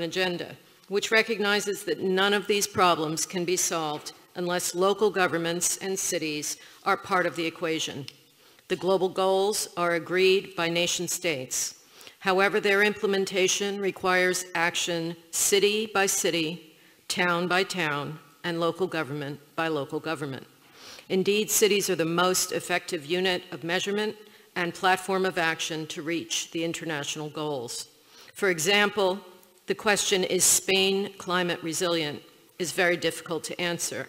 agenda, which recognizes that none of these problems can be solved unless local governments and cities are part of the equation. The global goals are agreed by nation states. However, their implementation requires action city by city, town by town, and local government by local government. Indeed, cities are the most effective unit of measurement and platform of action to reach the international goals. For example, the question, is Spain climate resilient, is very difficult to answer.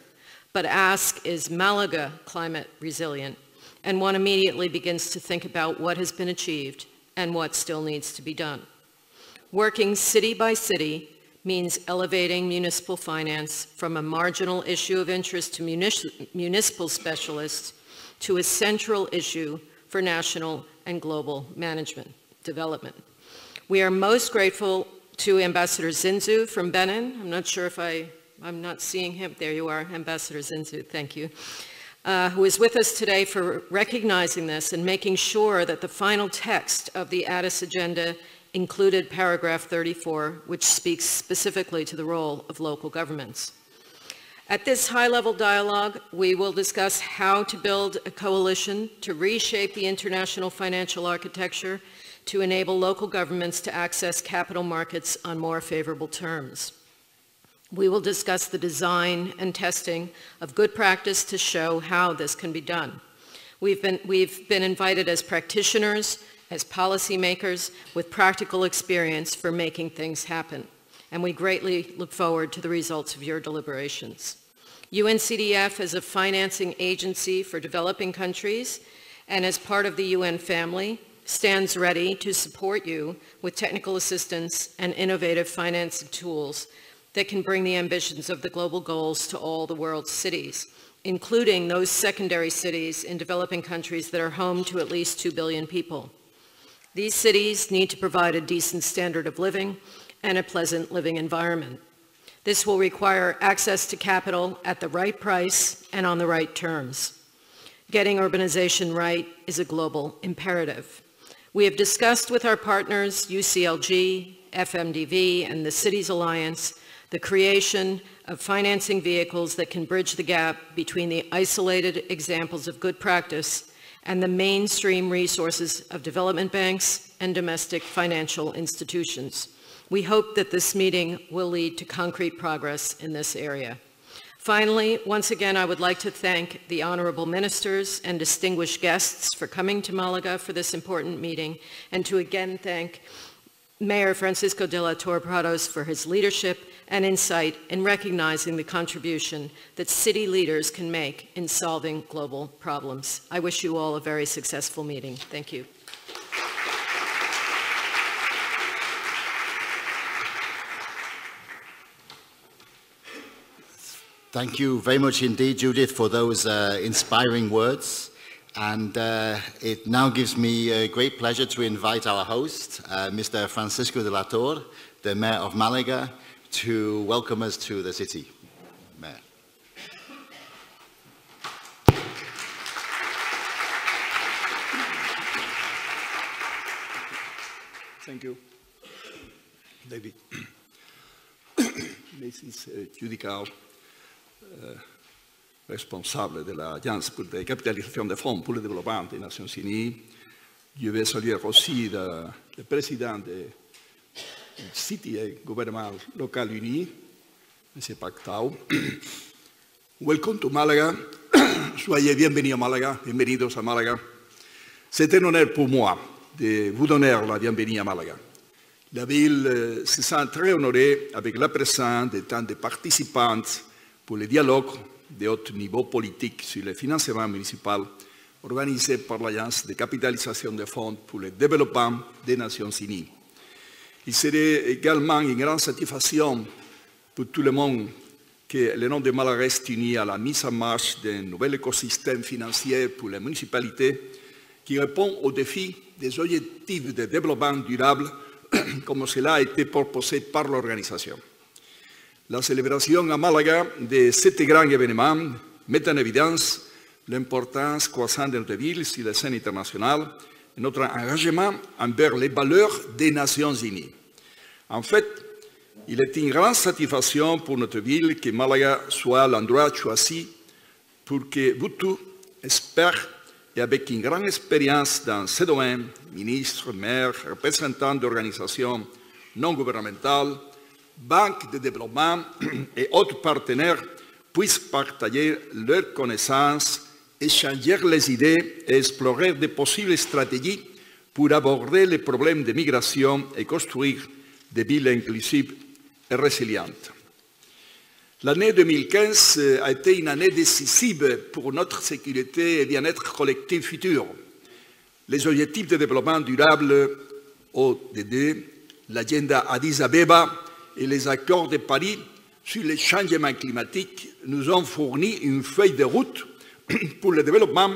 But ask, is Málaga climate resilient? And one immediately begins to think about what has been achieved and what still needs to be done. Working city by city means elevating municipal finance from a marginal issue of interest to municipal specialists to a central issue for national and global management development. We are most grateful to Ambassador Zinzu from Benin. I'm not sure if I'm not seeing him. There you are, Ambassador Zinzu, thank you. Who is with us today for recognizing this and making sure that the final text of the Addis Agenda included paragraph 34, which speaks specifically to the role of local governments. At this high-level dialogue, we will discuss how to build a coalition to reshape the international financial architecture to enable local governments to access capital markets on more favorable terms. We will discuss the design and testing of good practice to show how this can be done. We've been invited as practitioners, as policymakers with practical experience for making things happen, and we greatly look forward to the results of your deliberations. UNCDF is a financing agency for developing countries, and as part of the UN family, stands ready to support you with technical assistance and innovative financing tools that can bring the ambitions of the global goals to all the world's cities, including those secondary cities in developing countries that are home to at least 2 billion people. These cities need to provide a decent standard of living and a pleasant living environment. This will require access to capital at the right price and on the right terms. Getting urbanization right is a global imperative. We have discussed with our partners, UCLG, FMDV, and the Cities Alliance, the creation of financing vehicles that can bridge the gap between the isolated examples of good practice and the mainstream resources of development banks and domestic financial institutions. We hope that this meeting will lead to concrete progress in this area. Finally, once again, I would like to thank the honorable ministers and distinguished guests for coming to Málaga for this important meeting, and to again thank Mayor Francisco de la Torre Prados for his leadership and insight in recognizing the contribution that city leaders can make in solving global problems. I wish you all a very successful meeting. Thank you. Thank you very much indeed, Judith, for those inspiring words. And it now gives me a great pleasure to invite our host, Mr. Francisco de la Torre, the Mayor of Málaga, to welcome us to the city. Mayor. Thank you, David. Mrs. Judical, responsable de l'Agence pour la capitalisation des fonds pour le développement des Nations Unies. Je vais saluer aussi le président du City et Gouvernement Local Uni, M. Pactao. Welcome to Málaga. Soyez bienvenus à Málaga, bienvenidos a Málaga. C'est un honneur pour moi de vous donner la bienvenue à Málaga. La ville se sent très honorée avec la présence de tant de participants pour le dialogue de haut niveau politique sur le financement municipal organisé par l'Agence de capitalisation des fonds pour le développement des Nations Unies. Il serait également une grande satisfaction pour tout le monde que le nom de Málaga reste uni à la mise en marche d'un nouvel écosystème financier pour les municipalités qui répond aux défis des objectifs de développement durable comme cela a été proposé par l'organisation. La célébration à Málaga de cet grand événement met en évidence l'importance croissante de notre ville sur la scène internationale et notre engagement envers les valeurs des Nations Unies. En fait, Il est une grande satisfaction pour notre ville que Málaga soit l'endroit choisi pour que vous tous, experts et avec une grande expérience dans ce domaine, ministres, maires, représentants d'organisations non gouvernementales, banques de développement et autres partenaires puissent partager leurs connaissances, échanger les idées et explorer de possibles stratégies pour aborder les problèmes de migration et construire des villes inclusives et résilientes. L'année 2015 a été une année décisive pour notre sécurité et bien-être collectif futur. Les objectifs de développement durable ODD, l'agenda Addis Abeba et les accords de Paris sur les changements climatiques nous ont fourni une feuille de route pour le développement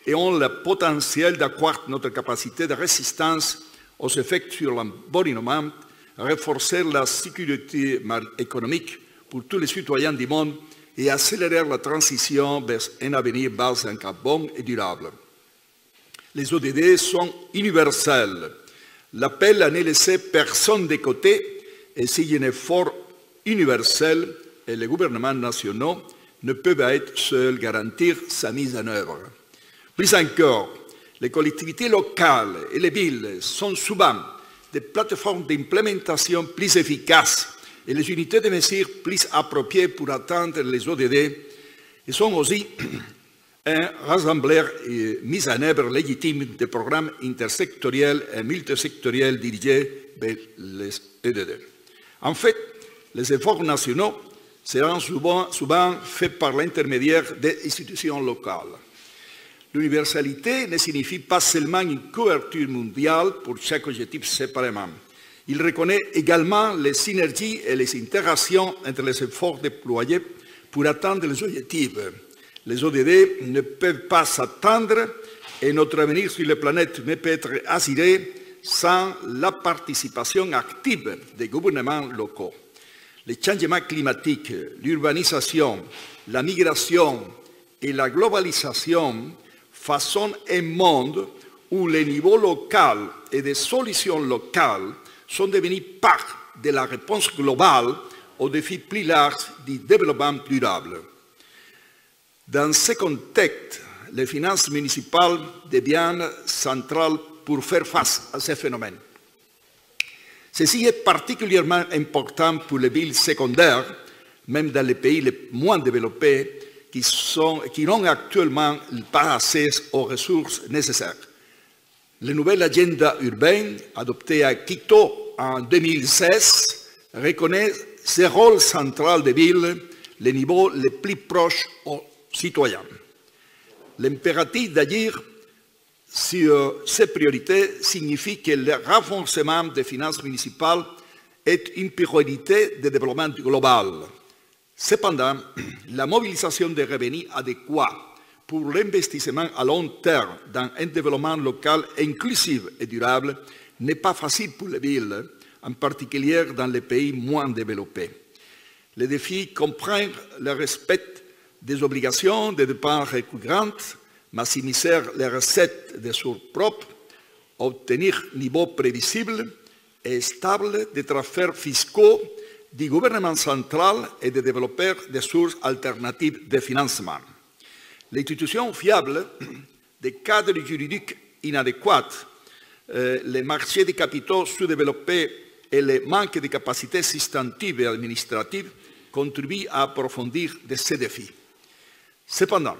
et ont le potentiel d'accroître notre capacité de résistance aux effets sur l'environnement, renforcer la sécurité économique pour tous les citoyens du monde et accélérer la transition vers un avenir basé en carbone et durable. Les ODD sont universels. L'appel à ne laisser personne de côté exige un effort universel et les gouvernements nationaux ne peuvent à eux seuls garantir sa mise en œuvre. Plus encore, les collectivités locales et les villes sont souvent des plateformes d'implémentation plus efficaces et les unités de mesure plus appropriées pour atteindre les ODD et sont aussi un rassembleur et mise en œuvre légitime des programmes intersectoriels et multisectoriels dirigés vers les ODD. En fait, les efforts nationaux seront souvent faits par l'intermédiaire des institutions locales. L'universalité ne signifie pas seulement une couverture mondiale pour chaque objectif séparément. Il reconnaît également les synergies et les intégrations entre les efforts déployés pour atteindre les objectifs. Les ODD ne peuvent pas s'attendre et notre avenir sur la planète ne peut être assuré sans la participation active des gouvernements locaux. Les changements climatiques, l'urbanisation, la migration et la globalisation façonnent un monde où les niveaux locaux et des solutions locales sont devenus part de la réponse globale aux défis plus larges du développement durable. Dans ce contexte, les finances municipales deviennent centrales pour faire face à ces phénomènes. Ceci est particulièrement important pour les villes secondaires, même dans les pays les moins développés, qui n'ont actuellement pas accès aux ressources nécessaires. La nouvelle agenda urbaine, adoptée à Quito en 2016, reconnaît ce rôle central des villes, les niveaux les plus proches aux citoyens. L'impératif d'agir sur ces priorités signifie que le renforcement des finances municipales est une priorité de développement global. Cependant, la mobilisation des revenus adéquats pour l'investissement à long terme dans un développement local inclusif et durable n'est pas facile pour les villes, en particulier dans les pays moins développés. Les défis comprennent le respect des obligations de dépenses récurrentes, maximiser les recettes des sources propres, obtenir un niveau prévisible et stable de transferts fiscaux du gouvernement central et de développer des sources alternatives de financement. L'institution fiable des cadres juridiques inadéquats, les marchés des capitaux sous-développés et le manque de capacités substantives et administratives contribuent à approfondir ces défis. Cependant,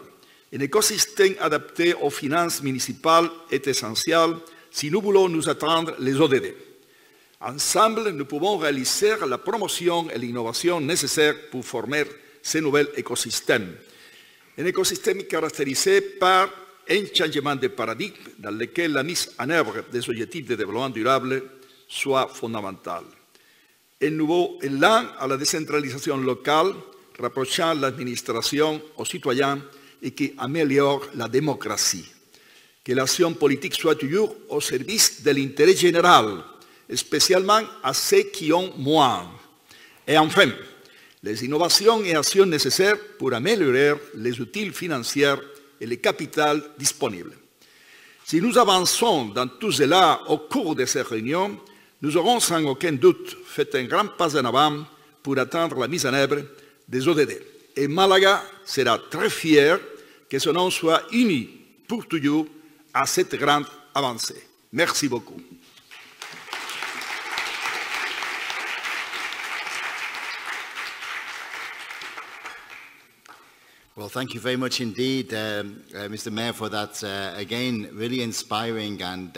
un écosystème adapté aux finances municipales est essentiel si nous voulons nous attendre les ODD. Ensemble, nous pouvons réaliser la promotion et l'innovation nécessaires pour former ce nouvel écosystème. Un écosystème caractérisé par un changement de paradigme dans lequel la mise en œuvre des objectifs de développement durable soit fondamentale. Un nouveau élan à la décentralisation locale, rapprochant l'administration aux citoyens et qui améliore la démocratie. Que l'action politique soit toujours au service de l'intérêt général, spécialement à ceux qui ont moins. Et enfin, les innovations et actions nécessaires pour améliorer les outils financiers et le capital disponibles. Si nous avançons dans tout cela au cours de ces réunions, nous aurons sans aucun doute fait un grand pas en avant pour atteindre la mise en œuvre des ODD. Et Málaga sera très fier que son nom soit uni pour toujours à cette grande avancée. Merci beaucoup. Well, thank you very much indeed, Mr. Mayor, for that, again, really inspiring and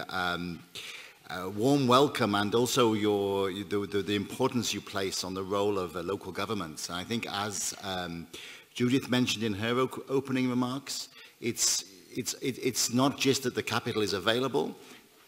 warm welcome, and also the importance you place on the role of local governments. And I think, as Judith mentioned in her opening remarks, it's not just that the capital is available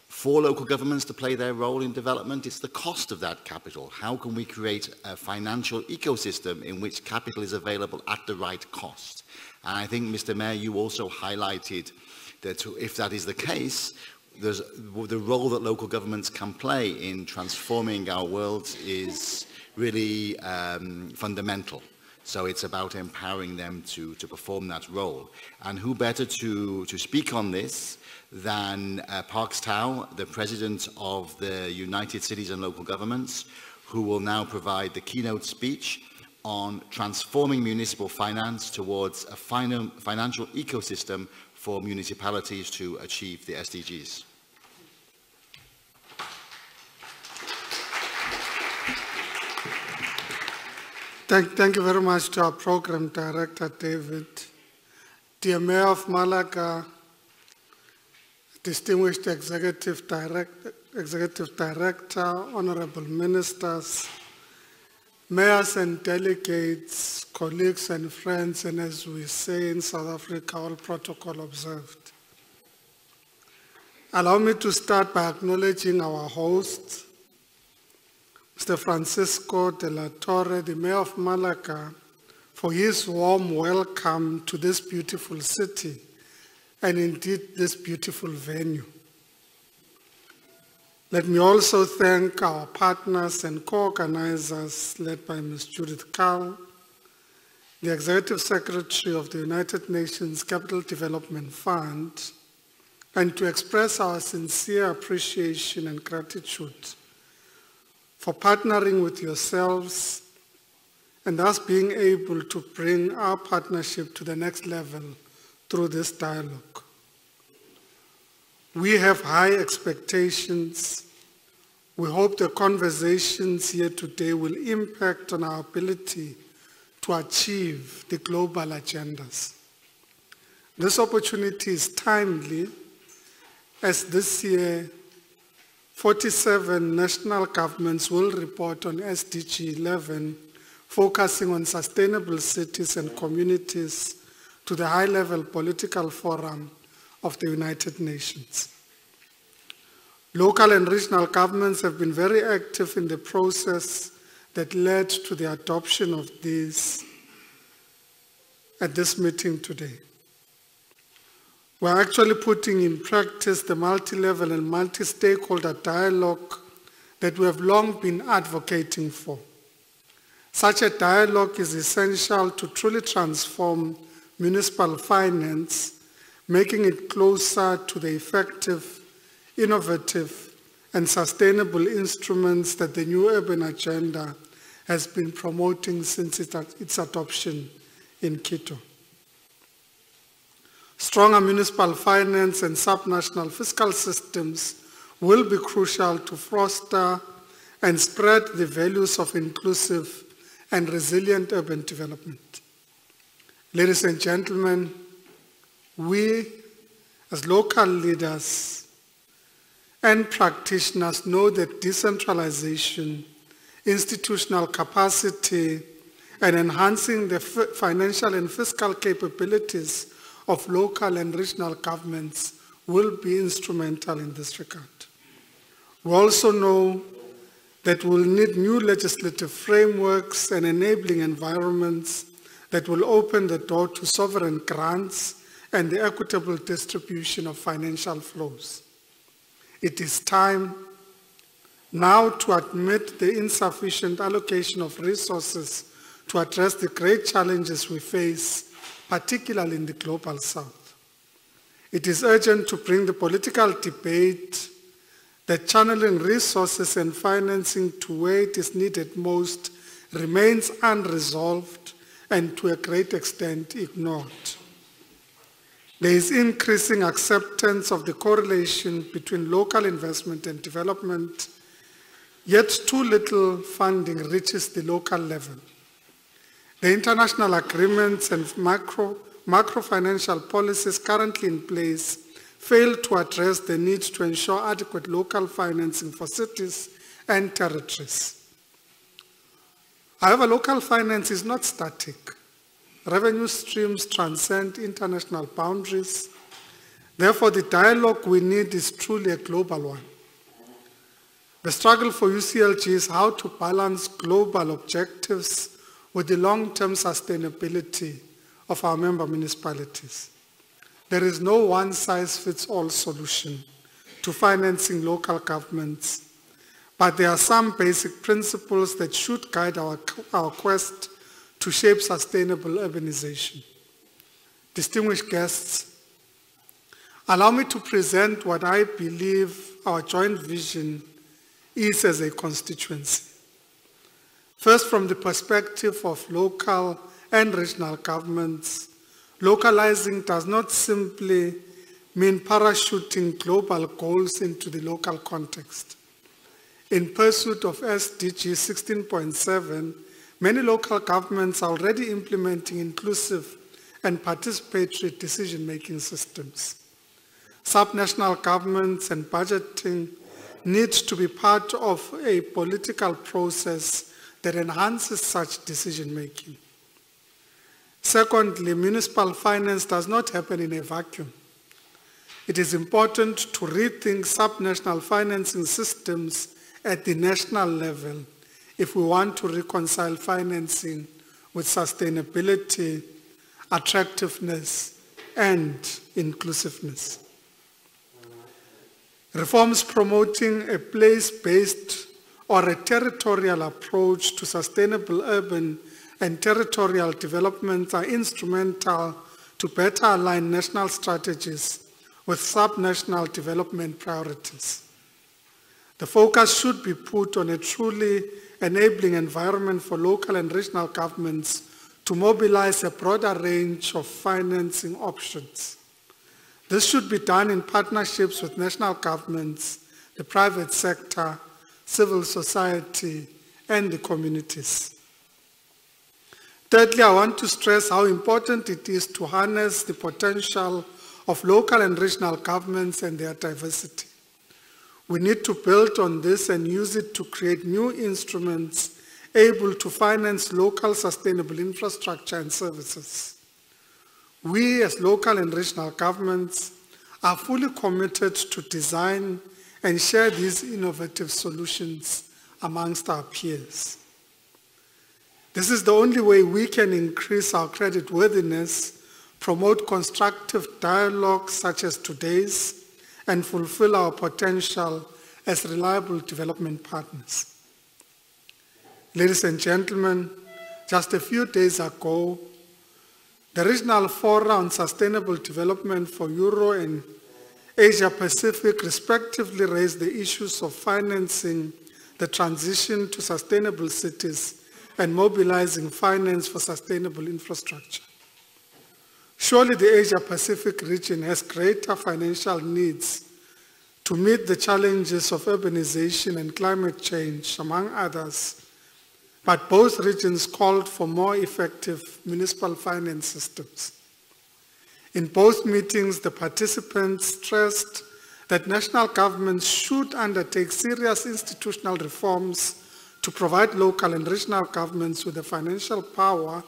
for local governments to play their role in development, it's the cost of that capital. How can we create a financial ecosystem in which capital is available at the right cost? And I think, Mr. Mayor, you also highlighted that if that is the case, there's the role that local governments can play in transforming our world is really fundamental. So it's about empowering them to perform that role. And who better to speak on this than Parks Tao, the President of the United Cities and Local Governments, who will now provide the keynote speech on transforming municipal finance towards a financial ecosystem for municipalities to achieve the SDGs. Thank you very much to our Program Director, David. Dear Mayor of Málaga, distinguished Executive Director, Honorable Ministers, Mayors and delegates, colleagues and friends, and as we say in South Africa, all protocol observed. Allow me to start by acknowledging our host, Mr. Francisco de la Torre, the Mayor of Málaga, for his warm welcome to this beautiful city and indeed this beautiful venue. Let me also thank our partners and co-organizers led by Ms. Judith Carl, the Executive Secretary of the United Nations Capital Development Fund, and to express our sincere appreciation and gratitude for partnering with yourselves and us being able to bring our partnership to the next level through this dialogue. We have high expectations. We hope the conversations here today will impact on our ability to achieve the global agendas. This opportunity is timely, as this year 47 national governments will report on SDG 11, focusing on sustainable cities and communities, to the high-level political forum of the United Nations. Local and regional governments have been very active in the process that led to the adoption of these at this meeting today. We're actually putting in practice the multi-level and multi-stakeholder dialogue that we have long been advocating for. Such a dialogue is essential to truly transform municipal finance, making it closer to the effective, innovative, and sustainable instruments that the new urban agenda has been promoting since its adoption in Quito. Stronger municipal finance and subnational fiscal systems will be crucial to foster and spread the values of inclusive and resilient urban development. Ladies and gentlemen, we as local leaders and practitioners know that decentralization, institutional capacity, and enhancing the financial and fiscal capabilities of local and regional governments will be instrumental in this regard. We also know that we'll need new legislative frameworks and enabling environments that will open the door to sovereign grants and the equitable distribution of financial flows. It is time now to admit the insufficient allocation of resources to address the great challenges we face, particularly in the global south. It is urgent to bring the political debate that channeling resources and financing to where it is needed most remains unresolved and to a great extent ignored. There is increasing acceptance of the correlation between local investment and development, yet too little funding reaches the local level. The international agreements and macro-financial policies currently in place fail to address the need to ensure adequate local financing for cities and territories. However, local finance is not static. Revenue streams transcend international boundaries. Therefore, the dialogue we need is truly a global one. The struggle for UCLG is how to balance global objectives with the long-term sustainability of our member municipalities. There is no one-size-fits-all solution to financing local governments, but there are some basic principles that should guide our quest to shape sustainable urbanization. Distinguished guests, allow me to present what I believe our joint vision is as a constituency. First, from the perspective of local and regional governments, localizing does not simply mean parachuting global goals into the local context. In pursuit of SDG 16.7, many local governments are already implementing inclusive and participatory decision-making systems. Subnational governments and budgeting need to be part of a political process that enhances such decision-making. Secondly, municipal finance does not happen in a vacuum. It is important to rethink subnational financing systems at the national level if we want to reconcile financing with sustainability, attractiveness, and inclusiveness. Reforms promoting a place-based or a territorial approach to sustainable urban and territorial development are instrumental to better align national strategies with subnational development priorities. The focus should be put on a truly enabling environment for local and regional governments to mobilize a broader range of financing options. This should be done in partnerships with national governments, the private sector, civil society, and the communities. Thirdly, I want to stress how important it is to harness the potential of local and regional governments and their diversity. We need to build on this and use it to create new instruments able to finance local sustainable infrastructure and services. We as local and regional governments are fully committed to design and share these innovative solutions amongst our peers. This is the only way we can increase our creditworthiness, promote constructive dialogue such as today's, and fulfill our potential as reliable development partners. Ladies and gentlemen, just a few days ago, the Regional Forum on Sustainable Development for Euro and Asia Pacific respectively raised the issues of financing the transition to sustainable cities and mobilizing finance for sustainable infrastructure. Surely the Asia Pacific region has greater financial needs to meet the challenges of urbanization and climate change, among others, but both regions called for more effective municipal finance systems. In both meetings, the participants stressed that national governments should undertake serious institutional reforms to provide local and regional governments with the financial power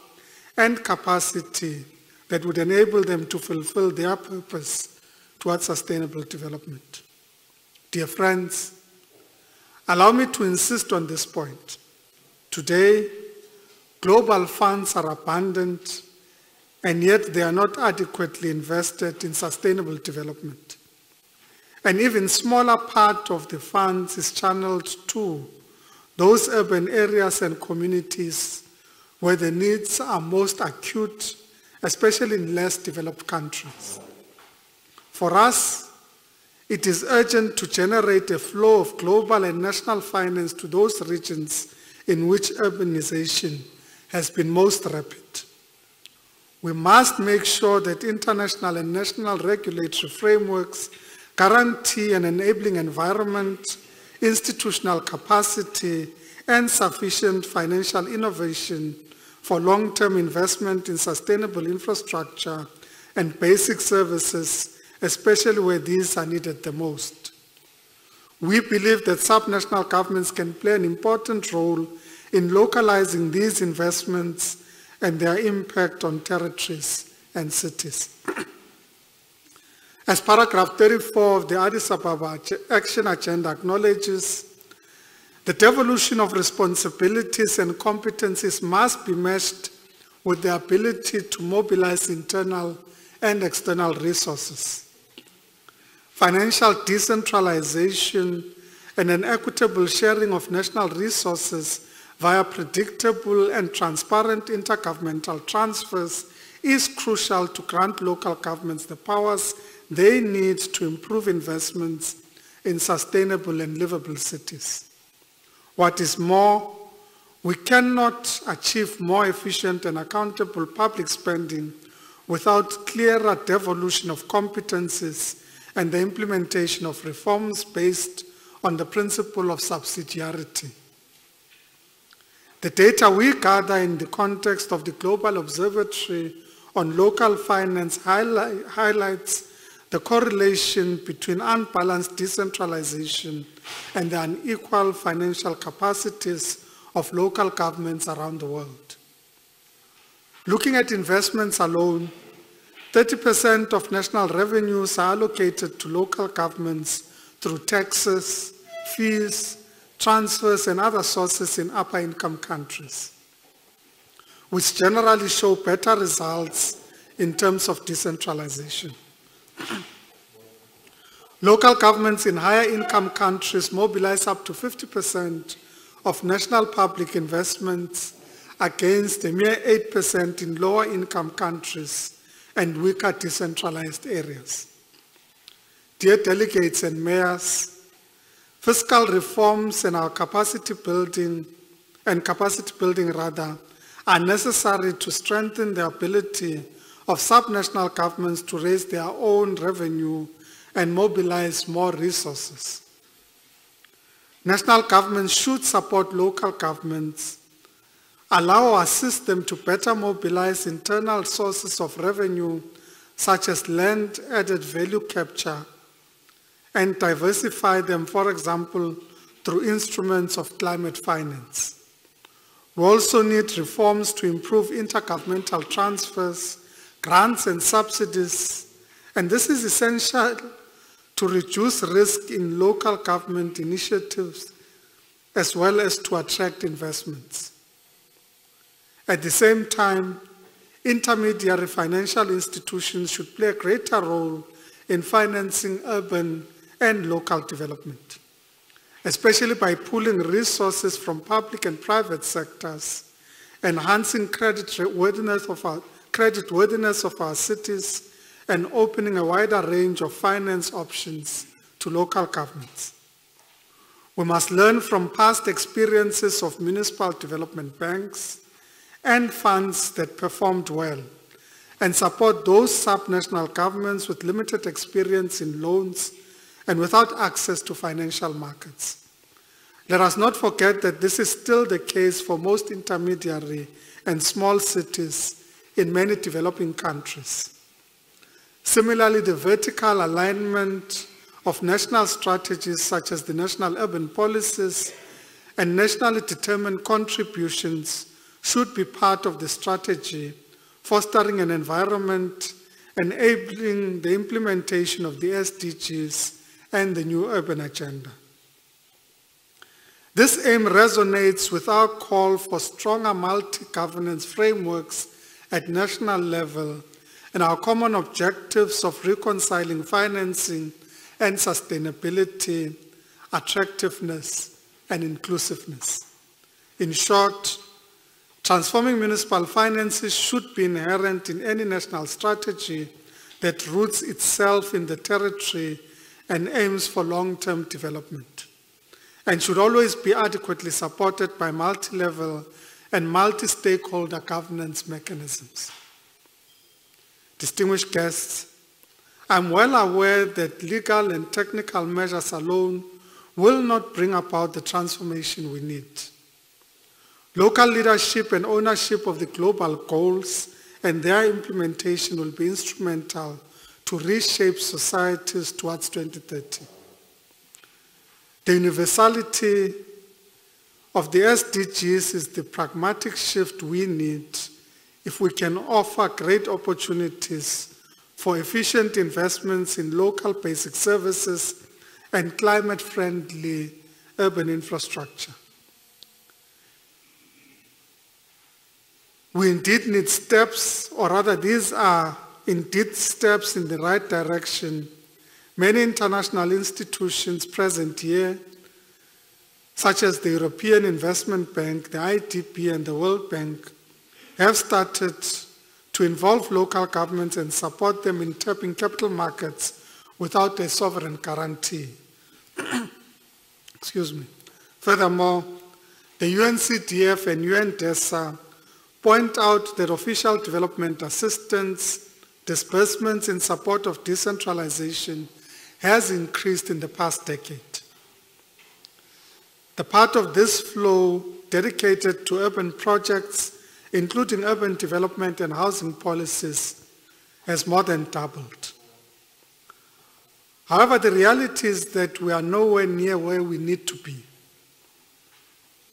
and capacity that would enable them to fulfill their purpose towards sustainable development. Dear friends, allow me to insist on this point. Today, global funds are abundant, and yet they are not adequately invested in sustainable development. An even smaller part of the funds is channeled to those urban areas and communities where the needs are most acute, especially in less developed countries. For us, it is urgent to generate a flow of global and national finance to those regions in which urbanization has been most rapid. We must make sure that international and national regulatory frameworks guarantee an enabling environment, institutional capacity, and sufficient financial innovation for long-term investment in sustainable infrastructure and basic services, especially where these are needed the most. We believe that subnational governments can play an important role in localizing these investments and their impact on territories and cities. As paragraph 34 of the Addis Ababa Action Agenda acknowledges, the devolution of responsibilities and competencies must be matched with the ability to mobilize internal and external resources. Financial decentralization and an equitable sharing of national resources via predictable and transparent intergovernmental transfers is crucial to grant local governments the powers they need to improve investments in sustainable and livable cities. What is more, we cannot achieve more efficient and accountable public spending without clearer devolution of competencies and the implementation of reforms based on the principle of subsidiarity. The data we gather in the context of the Global Observatory on Local Finance highlights the correlation between unbalanced decentralization and the unequal financial capacities of local governments around the world. Looking at investments alone, 30% of national revenues are allocated to local governments through taxes, fees, transfers, and other sources in upper income countries, which generally show better results in terms of decentralization. Local governments in higher income countries mobilize up to 50% of national public investments against a mere 8% in lower income countries and weaker decentralized areas. Dear delegates and mayors, fiscal reforms and our capacity building are necessary to strengthen the ability of subnational governments to raise their own revenue and mobilize more resources. National governments should support local governments, allow or assist them to better mobilize internal sources of revenue, such as land added value capture, and diversify them, for example, through instruments of climate finance. We also need reforms to improve intergovernmental transfers, grants and subsidies, and this is essential to reduce risk in local government initiatives as well as to attract investments. At the same time, intermediary financial institutions should play a greater role in financing urban and local development, especially by pooling resources from public and private sectors, enhancing creditworthiness of our cities, and opening a wider range of finance options to local governments. We must learn from past experiences of municipal development banks and funds that performed well, and support those subnational governments with limited experience in loans and without access to financial markets. Let us not forget that this is still the case for most intermediary and small cities in many developing countries. Similarly, the vertical alignment of national strategies such as the national urban policies and nationally determined contributions should be part of the strategy, fostering an environment enabling the implementation of the SDGs and the new urban agenda. This aim resonates with our call for stronger multi-governance frameworks at national level and our common objectives of reconciling financing and sustainability, attractiveness, and inclusiveness. In short, transforming municipal finances should be inherent in any national strategy that roots itself in the territory and aims for long-term development, and should always be adequately supported by multi-level and multi-stakeholder governance mechanisms. Distinguished guests, I'm well aware that legal and technical measures alone will not bring about the transformation we need. Local leadership and ownership of the global goals and their implementation will be instrumental to reshape societies towards 2030. The universality of the SDGs is the pragmatic shift we need if we can offer great opportunities for efficient investments in local basic services and climate-friendly urban infrastructure. We indeed need steps, or rather these are indeed steps in the right direction. Many international institutions present here, such as the European Investment Bank, the IDB, and the World Bank, have started to involve local governments and support them in tapping capital markets without a sovereign guarantee. Excuse me. Furthermore, the UNCDF and UNDESA point out that official development assistance disbursements in support of decentralization has increased in the past decade. The part of this flow dedicated to urban projects, including urban development and housing policies, has more than doubled. However, the reality is that we are nowhere near where we need to be.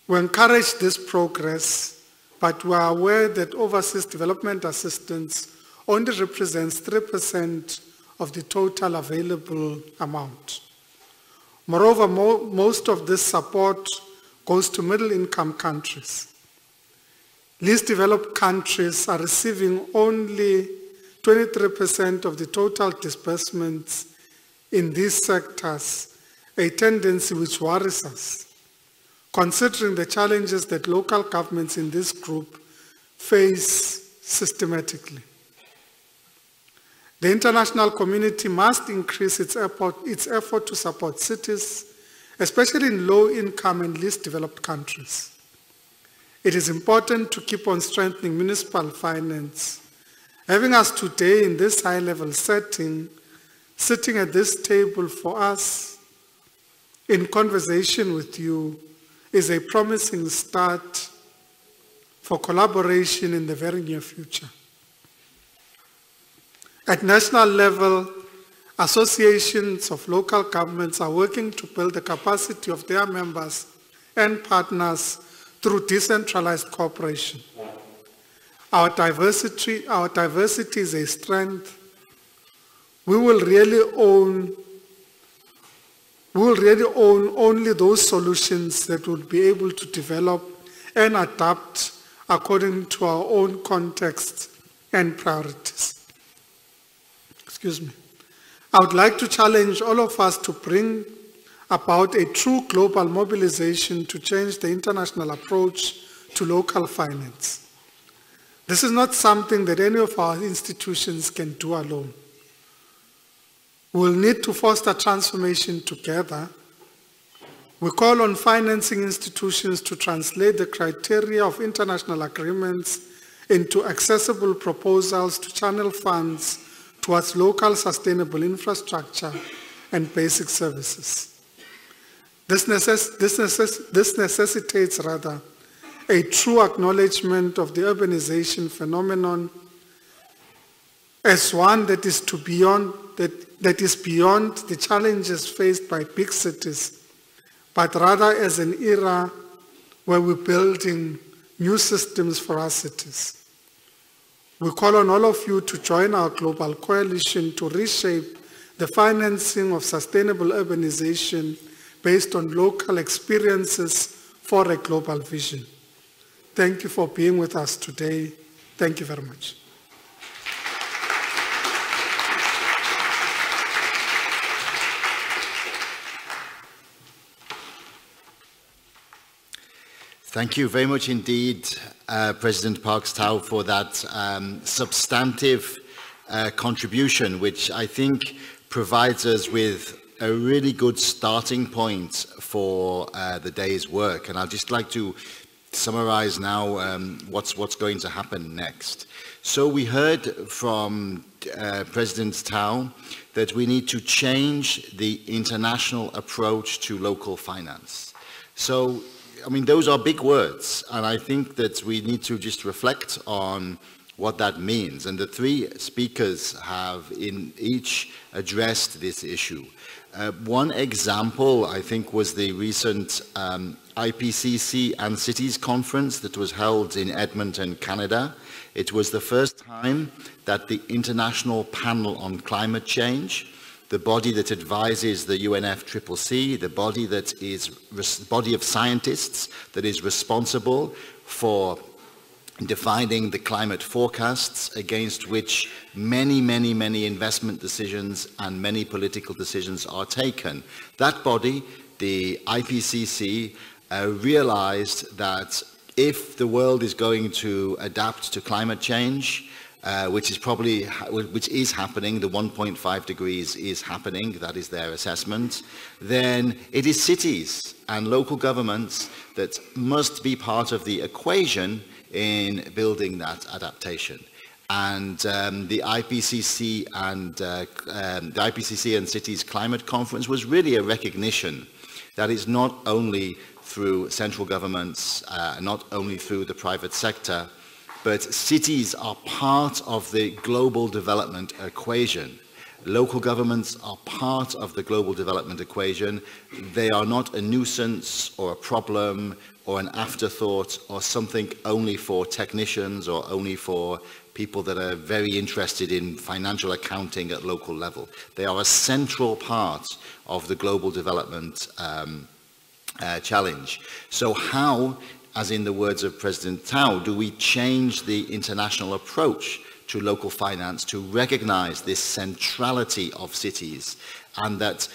We encourage this progress, but we are aware that overseas development assistance only represents 3% of the total available amount. Moreover, most of this support goes to middle-income countries. Least developed countries are receiving only 23% of the total disbursements in these sectors, a tendency which worries us, considering the challenges that local governments in this group face systematically. The international community must increase its effort to support cities, especially in low-income and least developed countries. It is important to keep on strengthening municipal finance. Having us today in this high-level setting, sitting at this table for us in conversation with you, is a promising start for collaboration in the very near future. At national level, associations of local governments are working to build the capacity of their members and partners through decentralized cooperation. Our diversity is a strength. We will really own only those solutions that will be able to develop and adapt according to our own context and priorities. Excuse me. I would like to challenge all of us to bring about a true global mobilization to change the international approach to local finance. This is not something that any of our institutions can do alone. We will need to foster transformation together. We call on financing institutions to translate the criteria of international agreements into accessible proposals to channel funds towards local sustainable infrastructure and basic services. This necessitates a true acknowledgement of the urbanization phenomenon as one that is beyond the challenges faced by big cities, but rather as an era where we're building new systems for our cities. We call on all of you to join our global coalition to reshape the financing of sustainable urbanization based on local experiences for a global vision. Thank you for being with us today. Thank you very much. Thank you very much indeed, President Parks-Tau, for that substantive contribution, which I think provides us with a really good starting point for the day's work. And I'd just like to summarize now what's going to happen next. So we heard from President Tao that we need to change the international approach to local finance. So, I mean, those are big words, and I think that we need to just reflect on what that means. And the three speakers have in each addressed this issue. One example, I think, was the recent IPCC and Cities conference that was held in Edmonton, Canada. It was the first time that the International Panel on Climate Change, the body that advises the UNFCCC, the body that is body of scientists that is responsible for defining the climate forecasts against which many investment decisions and many political decisions are taken. That body, the IPCC, realized that if the world is going to adapt to climate change, which is happening, the 1.5 degrees is happening, that is their assessment, then it is cities and local governments that must be part of the equation in building that adaptation. And the IPCC and Cities Climate Conference was really a recognition that it's not only through central governments, not only through the private sector, but cities are part of the global development equation. Local governments are part of the global development equation. They are not a nuisance or a problem or an afterthought or something only for technicians or only for people that are very interested in financial accounting at local level. They are a central part of the global development challenge. So how, as in the words of President Tao, do we change the international approach to local finance to recognize this centrality of cities, and that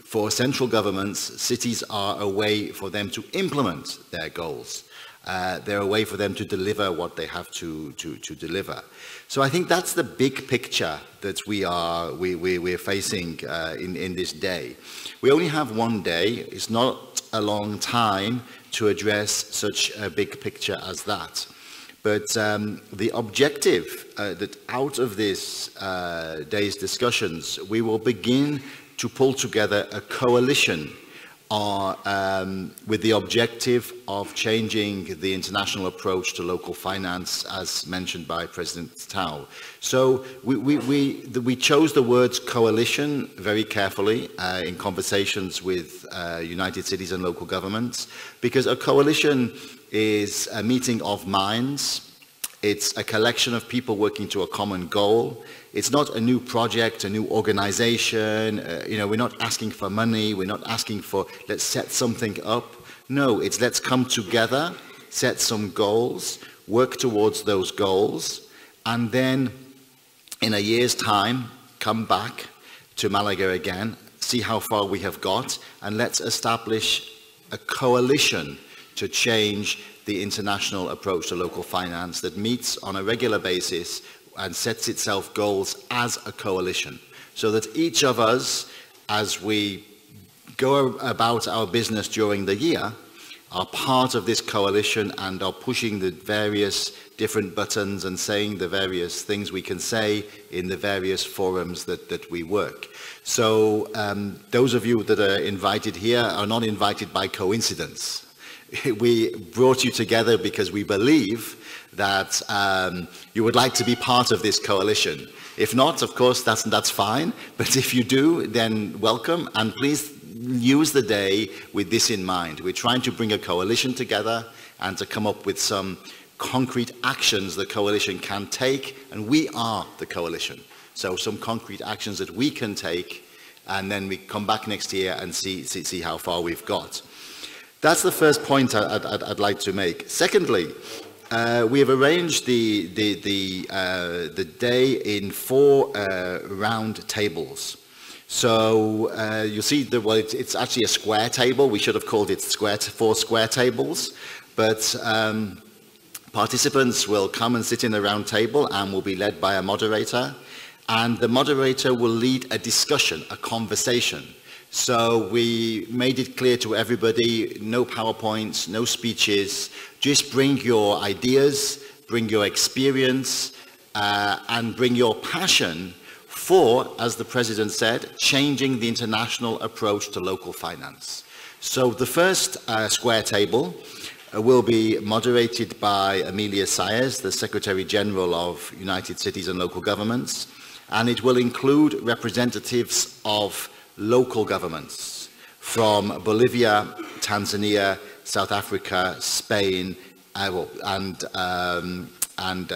for central governments, cities are a way for them to implement their goals. They're a way for them to deliver what they have to deliver. So I think that's the big picture that we're facing in this day. We only have one day. It's not a long time to address such a big picture as that. But the objective that out of this day's discussions, we will begin to pull together a coalition with the objective of changing the international approach to local finance, as mentioned by President Tao. So we chose the words coalition very carefully in conversations with United Cities and local governments, because a coalition is a meeting of minds. It's a collection of people working to a common goal. It's not a new project, a new organization. We're not asking for money. We're not asking for, let's set something up. No, it's let's come together, set some goals, work towards those goals, and then in a year's time, come back to Malaga again, see how far we have got, and let's establish a coalition to change the international approach to local finance that meets on a regular basis and sets itself goals as a coalition, so that each of us, as we go about our business during the year, are part of this coalition and are pushing the various different buttons and saying the various things we can say in the various forums that we work. So those of you that are invited here are not invited by coincidence. We brought you together because we believe that you would like to be part of this coalition. If not, of course, that's fine. But if you do, then welcome, and please use the day with this in mind. We're trying to bring a coalition together and to come up with some concrete actions the coalition can take, and we are the coalition. So some concrete actions that we can take, and then we come back next year and see how far we've got. That's the first point I'd like to make. Secondly, we have arranged the day in 4 round tables. So you'll see that, well, it's actually a square table. We should have called it 4 square tables. But participants will come and sit in a round table and will be led by a moderator. And the moderator will lead a discussion, a conversation, So we made it clear to everybody, no PowerPoints, no speeches, just bring your ideas, bring your experience, and bring your passion for, as the President said, changing the international approach to local finance. So the first square table will be moderated by Emilia Saez, the Secretary General of United Cities and Local Governments, and it will include representatives of local governments from Bolivia, Tanzania, South Africa, Spain, and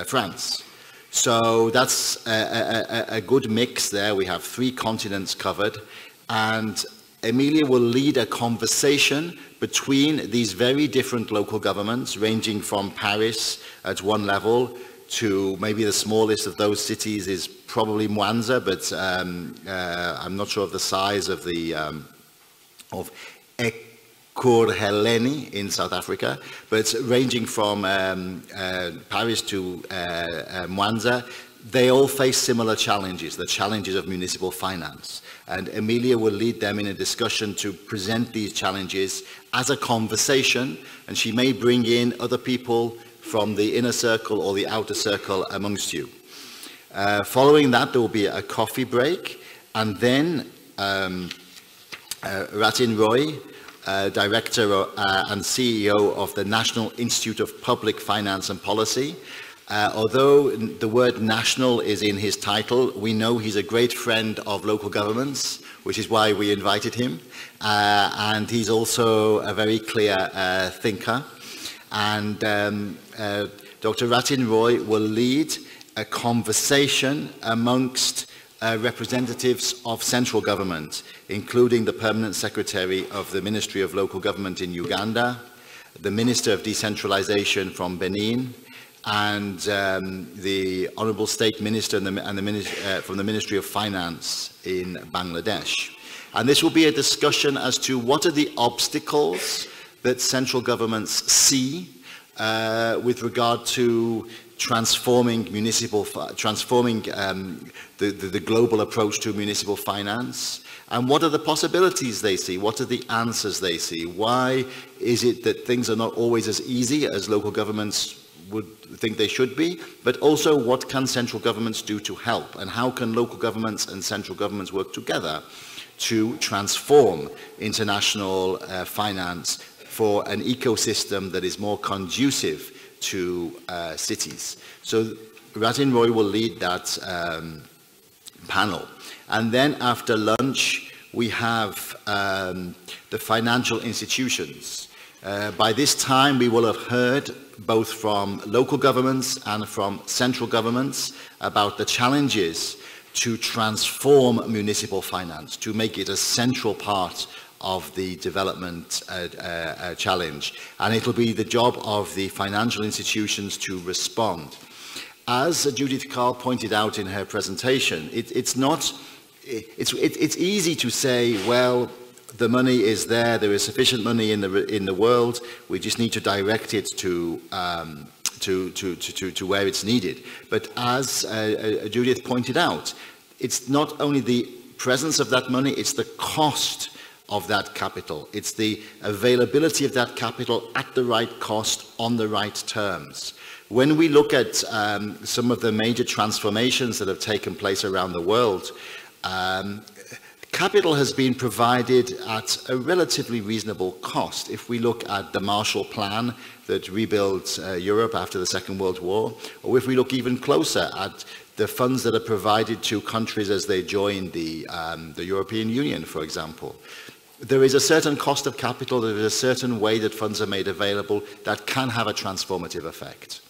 France. So that's a good mix there. We have 3 continents covered, and Emilia will lead a conversation between these very different local governments, ranging from Paris at one level to maybe the smallest of those cities is probably Mwanza, but I'm not sure of the size of the of Ekurhuleni in South Africa, but ranging from Paris to Mwanza, they all face similar challenges, the challenges of municipal finance. And Emilia will lead them in a discussion to present these challenges as a conversation, and she may bring in other people from the inner circle or the outer circle amongst you. Following that, there will be a coffee break, and then Ratin Roy, Director and CEO of the National Institute of Public Finance and Policy. Although the word national is in his title, we know he's a great friend of local governments, which is why we invited him. And he's also a very clear thinker. And Dr. Ratin Roy will lead a conversation amongst representatives of central government, including the Permanent Secretary of the Ministry of Local Government in Uganda, the Minister of Decentralization from Benin, and the Honourable State Minister from the Ministry of Finance in Bangladesh. And this will be a discussion as to what are the obstacles that central governments see with regard to transforming the global approach to municipal finance, and what are the possibilities they see, what are the answers they see, why is it that things are not always as easy as local governments would think they should be, but also what can central governments do to help, and how can local governments and central governments work together to transform international finance for an ecosystem that is more conducive to cities. So Ratin Roy will lead that panel. And then after lunch, we have the financial institutions. By this time, we will have heard both from local governments and from central governments about the challenges to transform municipal finance, to make it a central part of the development challenge. And it'll be the job of the financial institutions to respond. As Judith Carl pointed out in her presentation, it's easy to say, well, the money is there is sufficient money in the world, we just need to direct it to where it's needed. But as Judith pointed out, it's not only the presence of that money, it's the cost of that capital. It's the availability of that capital at the right cost on the right terms. When we look at some of the major transformations that have taken place around the world, capital has been provided at a relatively reasonable cost. If we look at the Marshall Plan that rebuilt Europe after the Second World War, or if we look even closer at the funds that are provided to countries as they join the European Union, for example, there is a certain cost of capital, there is a certain way that funds are made available that can have a transformative effect.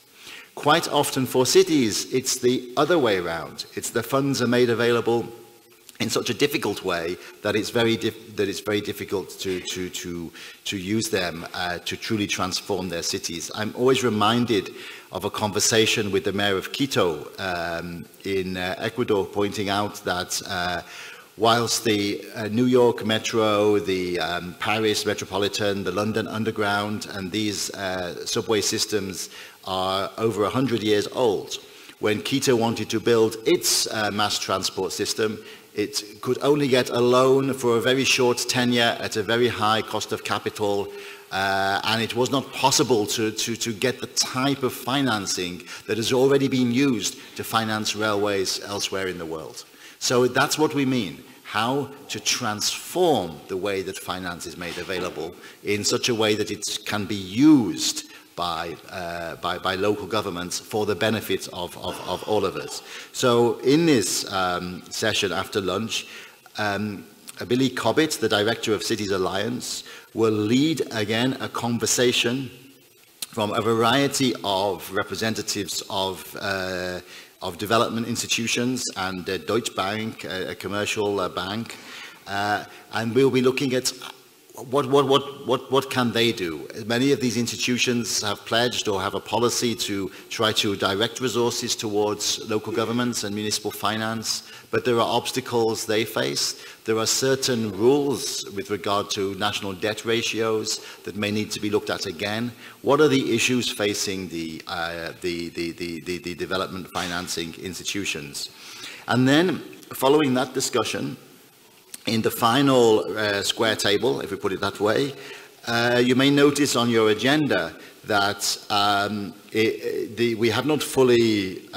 Quite often for cities, it's the other way around. It's the funds are made available in such a difficult way that it's very difficult to use them to truly transform their cities. I'm always reminded of a conversation with the mayor of Quito in Ecuador, pointing out that whilst the New York Metro, the Paris Metropolitan, the London Underground, and these subway systems are over 100 years old, when Quito wanted to build its mass transport system, it could only get a loan for a very short tenure at a very high cost of capital, and it was not possible to get the type of financing that has already been used to finance railways elsewhere in the world. So that's what we mean, how to transform the way that finance is made available in such a way that it can be used by local governments for the benefit of all of us. So in this session after lunch, Billy Cobbett, the Director of Cities Alliance, will lead again a conversation from a variety of representatives of development institutions and Deutsche Bank, a commercial bank, and we'll be looking at what can they do? Many of these institutions have pledged or have a policy to try to direct resources towards local governments and municipal finance, but there are obstacles they face. There are certain rules with regard to national debt ratios that may need to be looked at again. What are the issues facing the development financing institutions? And then, following that discussion, in the final square table, if we put it that way, you may notice on your agenda that we have not fully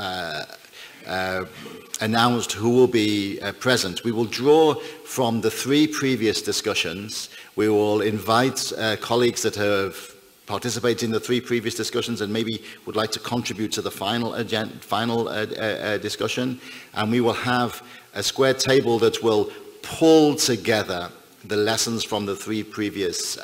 announced who will be present. We will draw from the 3 previous discussions. We will invite colleagues that have participated in the 3 previous discussions and maybe would like to contribute to the final discussion. And we will have a square table that will pull together the lessons from the 3 previous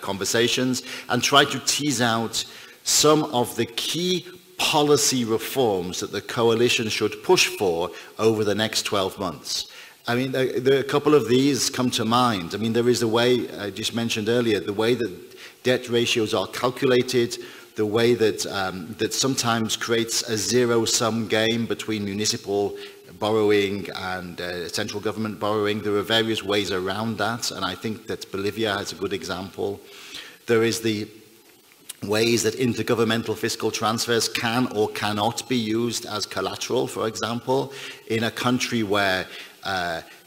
conversations and try to tease out some of the key policy reforms that the coalition should push for over the next 12 months. I mean, a couple of these come to mind. I mean, there is the way, I just mentioned earlier, the way that debt ratios are calculated, the way that that sometimes creates a zero-sum game between municipal borrowing and central government borrowing. There are various ways around that, and I think that Bolivia has a good example. There is the ways that intergovernmental fiscal transfers can or cannot be used as collateral, for example, in a country where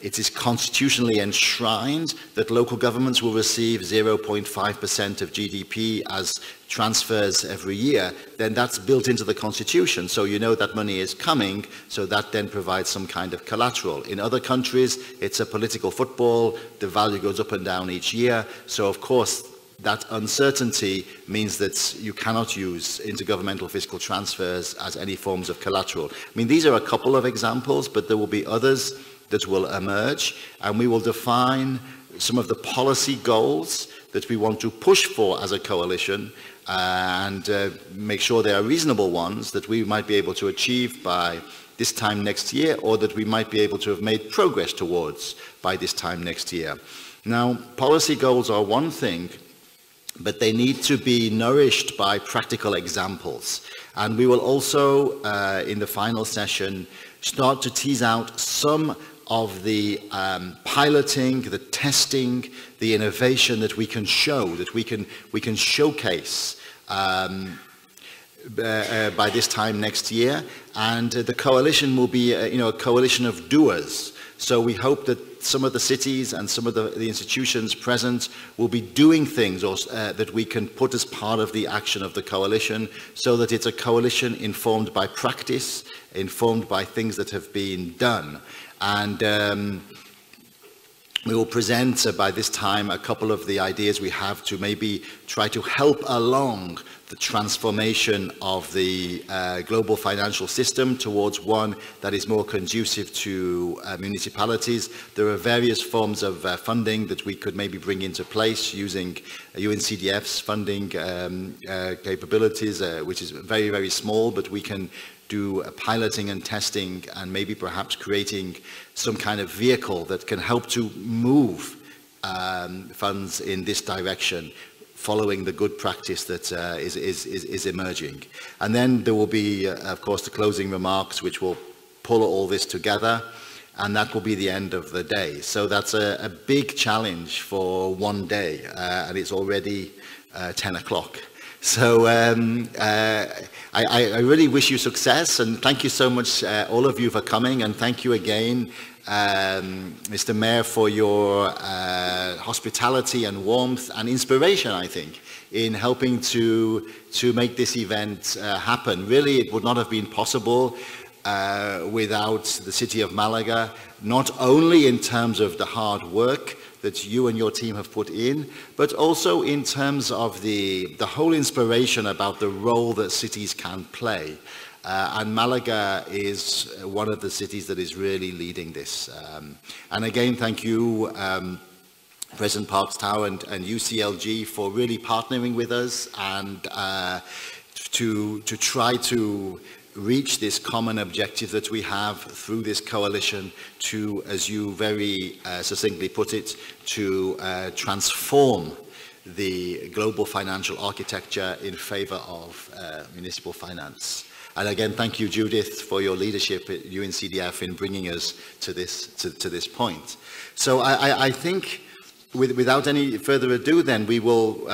it is constitutionally enshrined that local governments will receive 0.5% of GDP as transfers every year, then that's built into the constitution. So you know that money is coming, so that then provides some kind of collateral. In other countries, it's a political football, the value goes up and down each year, so of course that uncertainty means that you cannot use intergovernmental fiscal transfers as any forms of collateral. I mean, these are a couple of examples, but there will be others that will emerge, and we will define some of the policy goals that we want to push for as a coalition and make sure they are reasonable ones that we might be able to achieve by this time next year, or that we might be able to have made progress towards by this time next year. Now, policy goals are one thing, but they need to be nourished by practical examples. And we will also, in the final session, start to tease out some of the piloting, the testing, the innovation that we can show, that we can showcase by this time next year. And the coalition will be a coalition of doers. So we hope that some of the cities and some of the institutions present will be doing things that we can put as part of the action of the coalition, so that it's a coalition informed by practice, informed by things that have been done. And we will present by this time a couple of the ideas we have to maybe try to help along the transformation of the global financial system towards one that is more conducive to municipalities. There are various forms of funding that we could maybe bring into place using UNCDF's funding capabilities, which is very, very small, but we can do piloting and testing and maybe perhaps creating some kind of vehicle that can help to move funds in this direction, following the good practice that is emerging. And then there will be, of course, the closing remarks, which will pull all this together, and that will be the end of the day. So that's a big challenge for one day, and it's already 10 o'clock. So I really wish you success, and thank you so much, all of you, for coming, and thank you again, Mr. Mayor, for your hospitality and warmth and inspiration, I think, in helping to make this event happen. Really, it would not have been possible without the city of Malaga, not only in terms of the hard work that you and your team have put in, but also in terms of the whole inspiration about the role that cities can play. And Malaga is one of the cities that is really leading this. And again, thank you, President Parks Tower and UCLG, for really partnering with us and to try to reach this common objective that we have through this coalition to, as you very succinctly put it, to transform the global financial architecture in favor of municipal finance. And again, thank you, Judith, for your leadership at UNCDF in bringing us to this point. So I think, without any further ado, then we will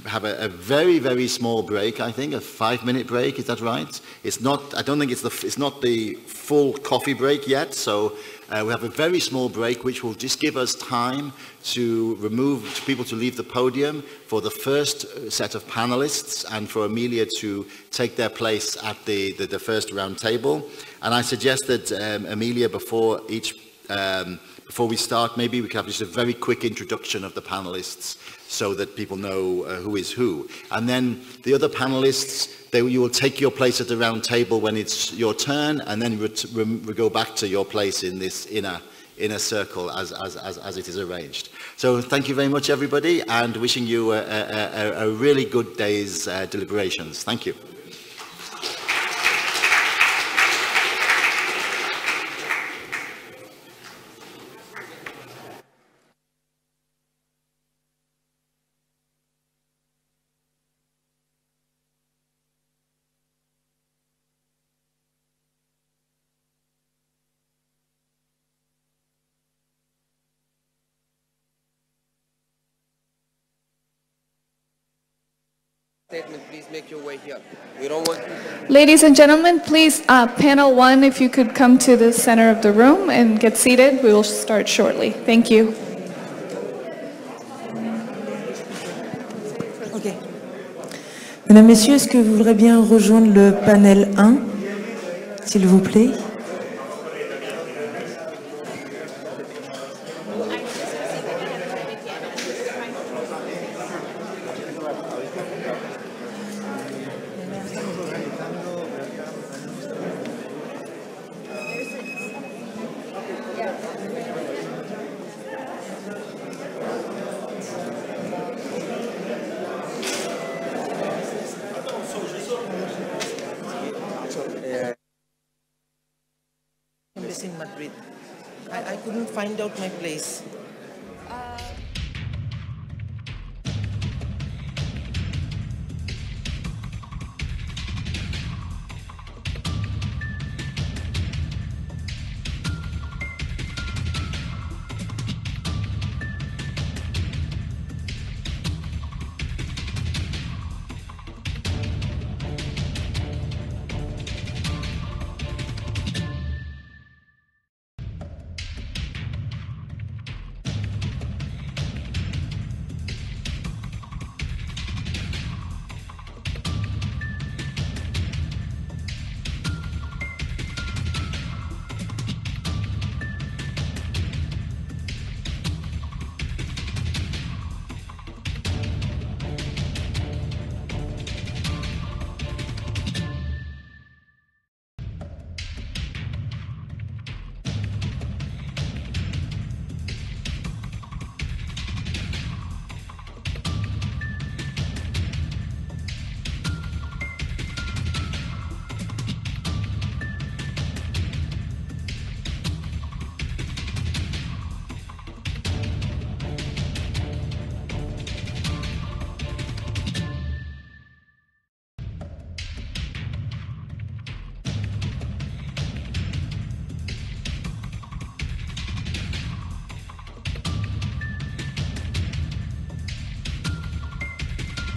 have a very, very small break. I think a 5-minute break. Is that right? It's not. I don't think it's not the full coffee break yet. So we have a very small break, which will just give us time to people to leave the podium for the first set of panelists and for Amelia to take their place at the first round table. And I suggest that Amelia, before we start, maybe we can have just a very quick introduction of the panelists so that people know who is who. And then the other panelists, you will take your place at the round table when it's your turn, and then we go back to your place in this inner circle as it is arranged. So thank you very much, everybody, and wishing you a really good day's deliberations. Thank you. Please make your way here. We don't want people... Ladies and gentlemen, please, panel 1, if you could come to the center of the room and get seated. We will start shortly. Thank you. Okay. Mesdames, Messieurs, est-ce que vous voudrez bien rejoindre le panel 1, s'il vous plaît? In Madrid. I couldn't find out my place.